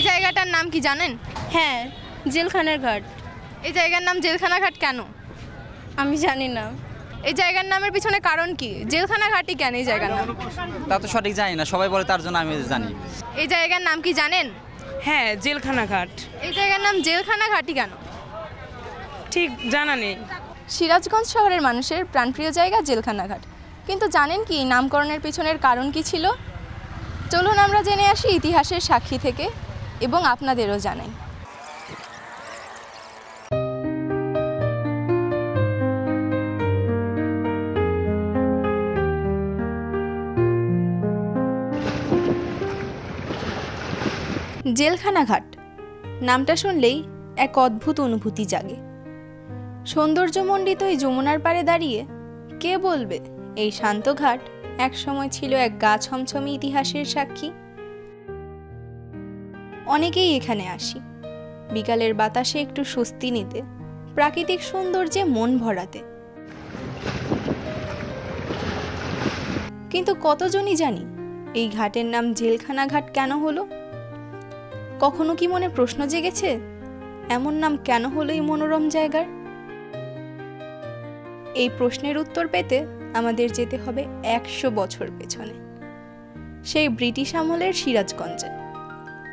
এই জায়গাটার নাম কি জানেন? হ্যাঁ, জেলখানার ঘাট। এই জায়গার নাম জেলখানা ঘাট কেন? আমি জানি না। এই জায়গার নামের পিছনে কারণ কি? জেলখানা ঘাটই কেন এই জায়গার নাম? তা তো সঠিক জানি না, সবাই বলে তার জন্য আমি জানি। এই জায়গার নাম কি জানেন? হ্যাঁ, জেলখানা ঘাট। এই জায়গার নাম জেলখানা ঘাটই কেন? ঠিক জানা নেই। সিরাজগঞ্জ শহরের মানুষের প্রাণপ্রিয় জায়গা জেলখানা ঘাট, কিন্তু জানেন কি নামকরণের পিছনের কারণ কি ছিল? চলুন আমরা জেনে আসি ইতিহাসের সাক্ষী থেকে এবং আপনাদেরও জানাই। জেলখানা ঘাট নামটা শুনলেই এক অদ্ভুত অনুভূতি জাগে। সৌন্দর্যমণ্ডিত এই যমুনার পাড়ে দাঁড়িয়ে কে বলবে এই শান্ত ঘাট একসময় ছিল এক গা ছমছমে ইতিহাসের সাক্ষী। অনেকেই এখানে আসি বিকালের বাতাসে একটু স্বস্তি নিতে, প্রাকৃতিক সৌন্দর্যে মন ভরাতে। কিন্তু কতজনই জানি এই ঘাটের নাম জেলখানা ঘাট কেন হলো? কখনো কি মনে প্রশ্ন জেগেছে এমন নাম কেন হলো এই মনোরম জায়গার? এই প্রশ্নের উত্তর পেতে আমাদের যেতে হবে ১০০ বছর পেছনে, সেই ব্রিটিশ আমলের সিরাজগঞ্জে।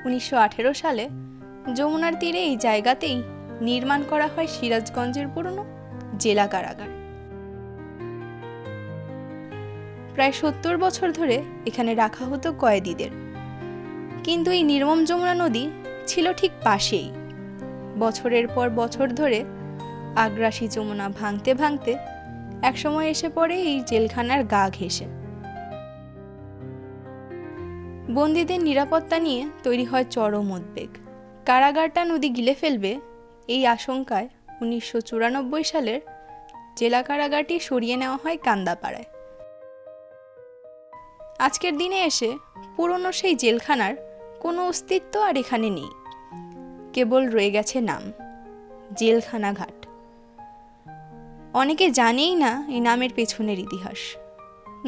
১৯১৮ সালে যমুনার তীরে এই জায়গাতেই নির্মাণ করা হয় সিরাজগঞ্জের পুরনো জেলা কারাগার। প্রায় ৭০ বছর ধরে এখানে রাখা হতো কয়েদিদের। কিন্তু এই নির্মম যমুনা নদী ছিল ঠিক পাশেই। বছরের পর বছর ধরে আগ্রাসী যমুনা ভাঙতে ভাঙতে একসময় এসে পড়ে এই জেলখানার গা ঘেঁষে। বন্দীদের নিরাপত্তা নিয়ে তৈরি হয় চরম উদ্বেগ। কারাগারটা নদী গিলে ফেলবে এই আশঙ্কায় ১৯৯৪ সালের জেলা কারাগারটি সরিয়ে নেওয়া হয় কান্দাপাড়ায়। আজকের দিনে এসে পুরনো সেই জেলখানার কোনো অস্তিত্ব আর এখানে নেই, কেবল রয়ে গেছে নাম জেলখানা ঘাট। অনেকে জানেই না এই নামের পেছনের ইতিহাস।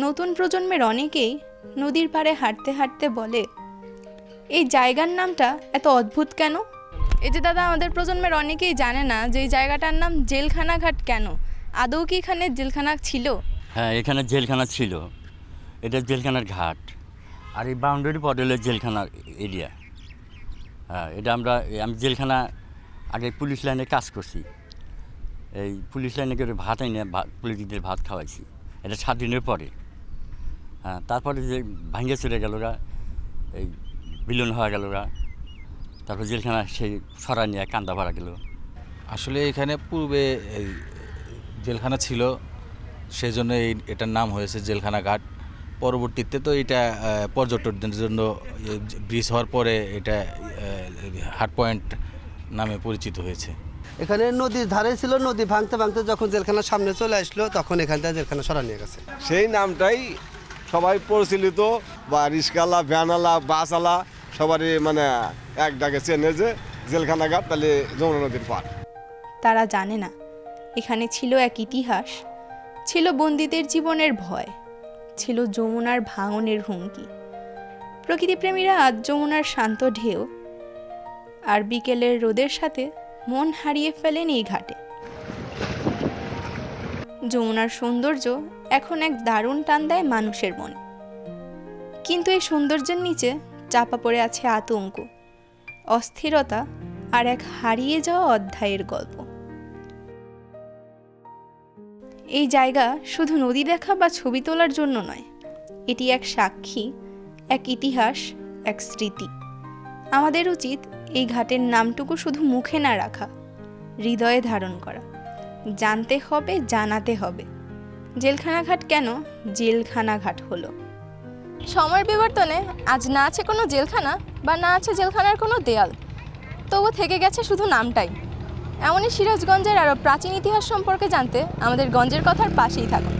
নতুন প্রজন্মের অনেকেই নদীর পাড়ে হাঁটতে হাঁটতে বলে এই জায়গার নামটা এত অদ্ভুত কেন? এই যে দাদা, আমাদের প্রজন্মের অনেকেই জানে না যে এই জায়গাটার নাম জেলখানা ঘাট কেন। আদৌ কি এখানে জেলখানা ছিল? হ্যাঁ, এখানে জেলখানা ছিল। এটা জেলখানার ঘাট, আর এই বাউন্ডারি পড়লে জেলখানার এরিয়া। হ্যাঁ, এটা আমি জেলখানা আগে পুলিশ লাইনে কাজ করছি। এই পুলিশ লাইনে করে ভাত এনে পুলিশদের ভাত খাওয়াইছি। এটা ৭ দিনের পরে। হ্যাঁ, তারপরে যে ভাঙ্গে চলে গেল গা, এই বিলীন হয়ে গেল গা, তারপর জেলখানা সেই সরাই নিয়ে কান্দা ভাড়া গেল। আসলে এখানে পূর্বে এই জেলখানা ছিল, সেজন্য এটার নাম হয়েছে জেলখানা ঘাট। পরবর্তীতে তো এটা পর্যটকদের জন্য ব্রিজ হওয়ার পরে এটা হাট পয়েন্ট নামে পরিচিত হয়েছে। এখানে নদীর ধারে ছিল, নদী ভাঙতে ভাঙতে যখন জেলখানার সামনে চলে আসলো তখন এখান থেকে জেলখানা সরা নিয়ে গেছে। সেই নামটাই সবাই পরিচালিত, বা রিস্কালা, ভ্যানালা, বাসওয়ালা সবারই মানে এক ডাকে চেনে যে জেলখানা ঘাট, তাহলে যমুনা নদীর পার। তারা জানে না এখানে ছিল এক ইতিহাস, ছিল বন্দীদের জীবনের ভয়, ছিল যমুনার ভাঙনের হুমকি। প্রকৃতিপ্রেমীরা আজ যমুনার শান্ত ঢেউ আর বিকেলের রোদের সাথে মন হারিয়ে ফেলেন এই ঘাটে। যমুনার সৌন্দর্য এখন এক দারুণ টান দেয় মানুষের মনে, কিন্তু এই সৌন্দর্যের নিচে চাপা পড়ে আছে আতঙ্ক, অস্থিরতা আর এক হারিয়ে যাওয়া অধ্যায়ের গল্প। এই জায়গা শুধু নদী দেখা বা ছবি তোলার জন্য নয়, এটি এক সাক্ষী, এক ইতিহাস, এক স্মৃতি। আমাদের উচিত এই ঘাটের নামটুকু শুধু মুখে না রাখা, হৃদয়ে ধারণ করা। জানতে হবে, জানাতে হবে জেলখানা ঘাট কেন জেলখানা ঘাট হলো। সময়ের বিবর্তনে আজ না আছে কোনো জেলখানা বা না আছে জেলখানার কোনো দেয়াল, তবু থেকে গেছে শুধু নামটাই। এমনই সিরাজগঞ্জের আরও প্রাচীন ইতিহাস সম্পর্কে জানতে আমাদের গঞ্জের কথার পাশেই থাকুন।